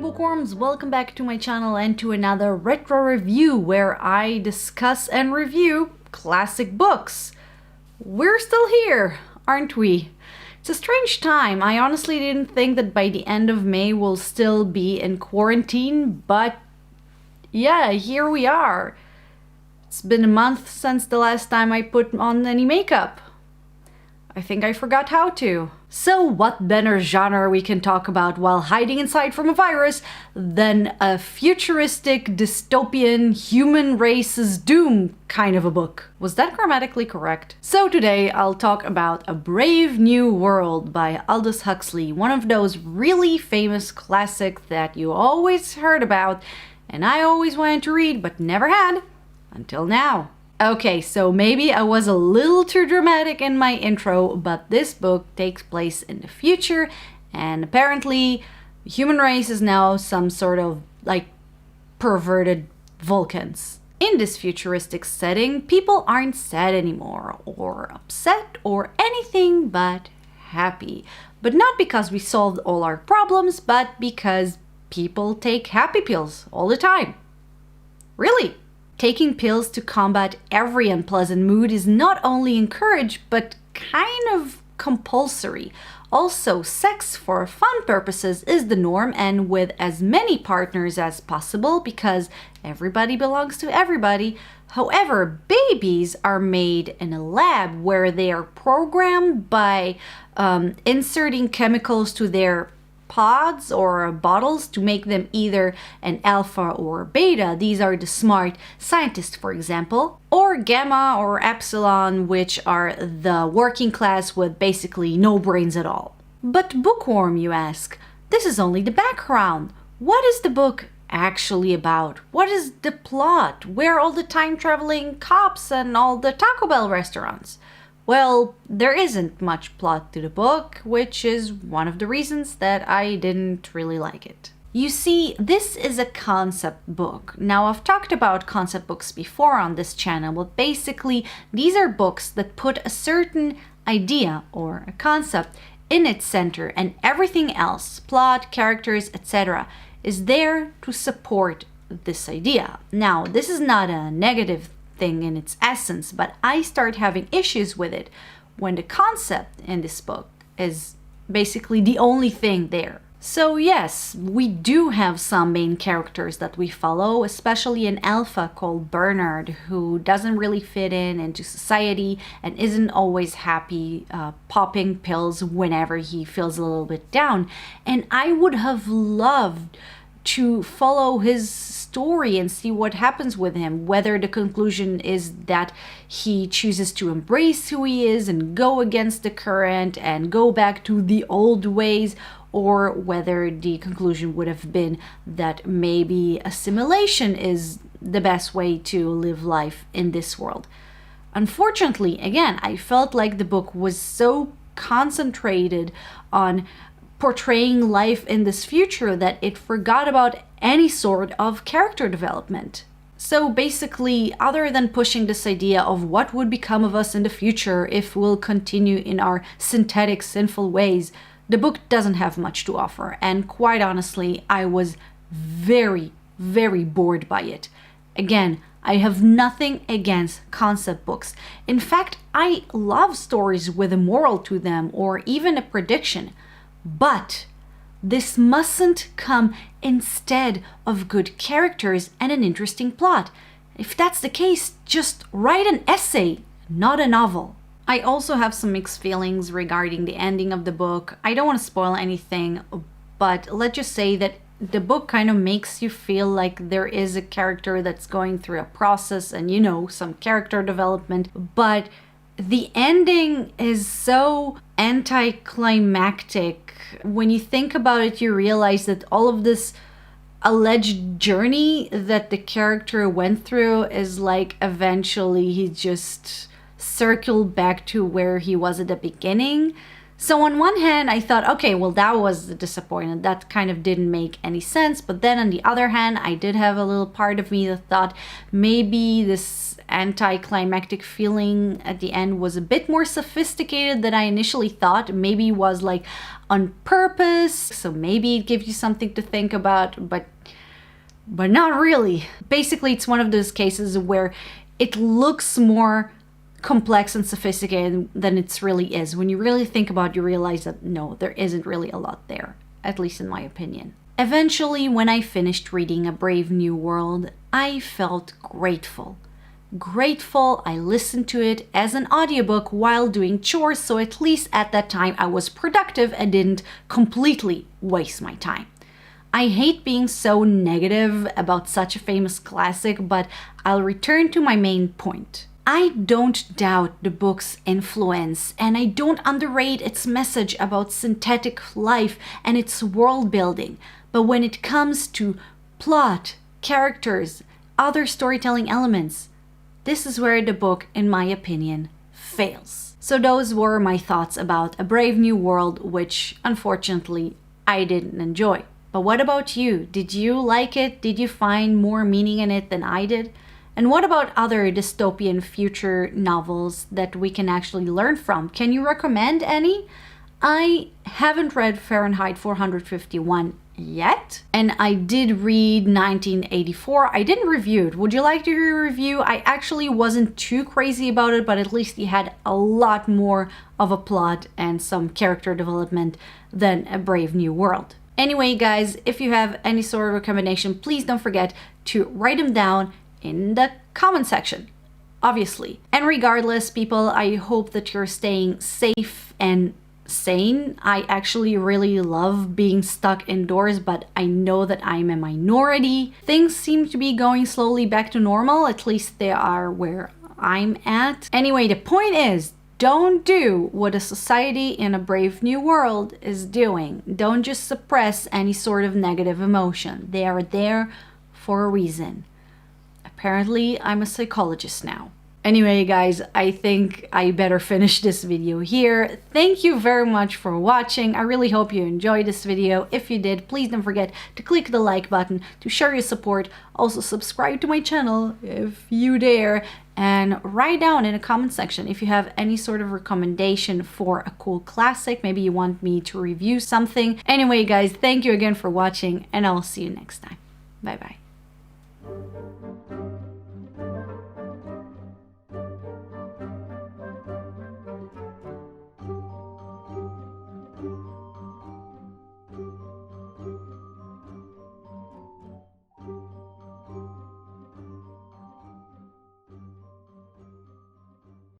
Bookworms, welcome back to my channel and to another retro review where I discuss and review classic books. We're still here, aren't we? It's a strange time. I honestly didn't think that by the end of May we'll still be in quarantine, but yeah, here we are. It's been a month since the last time I put on any makeup. I think I forgot how to. So what better genre we can talk about while hiding inside from a virus than a futuristic, dystopian, human race's doom kind of a book? Was that grammatically correct? So today I'll talk about A Brave New World by Aldous Huxley, one of those really famous classics that you always heard about and I always wanted to read but never had until now. Okay, so maybe I was a little too dramatic in my intro, but this book takes place in the future, and apparently the human race is now some sort of like perverted Vulcans. In this futuristic setting, people aren't sad anymore, or upset, or anything but happy. But not because we solved all our problems, but because people take happy pills all the time. Really? Taking pills to combat every unpleasant mood is not only encouraged, but kind of compulsory. Also, sex for fun purposes is the norm and with as many partners as possible because everybody belongs to everybody. However, babies are made in a lab where they are programmed by inserting chemicals to their pods or bottles to make them either an alpha or beta. These are the smart scientists, for example, or gamma or epsilon, which are the working class with basically no brains at all. But Bookworm, you ask, this is only the background. What is the book actually about? What is the plot? Where are all the time-traveling cops and all the Taco Bell restaurants? Well, there isn't much plot to the book, which is one of the reasons that I didn't really like it. You see, this is a concept book. Now, I've talked about concept books before on this channel, but basically these are books that put a certain idea or a concept in its center and everything else, plot, characters, etc., is there to support this idea. Now, this is not a negative thing in its essence, but I start having issues with it when the concept in this book is basically the only thing there. So yes, we do have some main characters that we follow, especially an alpha called Bernard, who doesn't really fit in into society and isn't always happy popping pills whenever he feels a little bit down. And I would have loved to follow his story and see what happens with him, whether the conclusion is that he chooses to embrace who he is and go against the current and go back to the old ways, or whether the conclusion would have been that maybe assimilation is the best way to live life in this world. Unfortunately, again, I felt like the book was so concentrated on portraying life in this future that it forgot about any sort of character development. So basically, other than pushing this idea of what would become of us in the future if we'll continue in our synthetic, sinful ways, the book doesn't have much to offer, and quite honestly, I was very, very bored by it. Again, I have nothing against concept books. In fact, I love stories with a moral to them or even a prediction. But this mustn't come instead of good characters and an interesting plot. If that's the case, just write an essay, not a novel. I also have some mixed feelings regarding the ending of the book. I don't want to spoil anything, but let's just say that the book kind of makes you feel like there is a character that's going through a process and, you know, some character development, but the ending is so anticlimactic. When you think about it, you realize that all of this alleged journey that the character went through is like eventually he just circled back to where he was at the beginning. So on one hand, I thought, okay, well, that was a disappointment. That kind of didn't make any sense. But then on the other hand, I did have a little part of me that thought maybe this anticlimactic feeling at the end was a bit more sophisticated than I initially thought. Maybe it was like on purpose, so maybe it gives you something to think about, but not really. Basically, it's one of those cases where it looks more complex and sophisticated than it really is. When you really think about it, you realize that no, there isn't really a lot there, at least in my opinion. Eventually, when I finished reading A Brave New World, I felt grateful. Grateful I listened to it as an audiobook while doing chores, so at least at that time I was productive and didn't completely waste my time. I hate being so negative about such a famous classic, but I'll return to my main point. I don't doubt the book's influence, and I don't underrate its message about synthetic life and its world building. But when it comes to plot, characters, other storytelling elements, this is where the book, in my opinion, fails. So those were my thoughts about A Brave New World, which unfortunately I didn't enjoy. But what about you? Did you like it? Did you find more meaning in it than I did? And what about other dystopian future novels that we can actually learn from? Can you recommend any? I haven't read Fahrenheit 451 yet, and I did read 1984. I didn't review it. Would you like to hear a review? I actually wasn't too crazy about it, but at least it had a lot more of a plot and some character development than A Brave New World. Anyway, guys, if you have any sort of recommendation, please don't forget to write them down in the comment section, obviously. And regardless, people, I hope that you're staying safe and sane. I actually really love being stuck indoors, but I know that I'm a minority. Things seem to be going slowly back to normal, at least they are where I'm at. Anyway, the point is, don't do what a society in A Brave New World is doing. Don't just suppress any sort of negative emotion. They are there for a reason. Apparently, I'm a psychologist now. Anyway, guys, I think I better finish this video here. Thank you very much for watching. I really hope you enjoyed this video. If you did, please don't forget to click the like button to show your support. Also, subscribe to my channel if you dare. And write down in the comment section if you have any sort of recommendation for a cool classic. Maybe you want me to review something. Anyway, guys, thank you again for watching, and I'll see you next time. Bye-bye.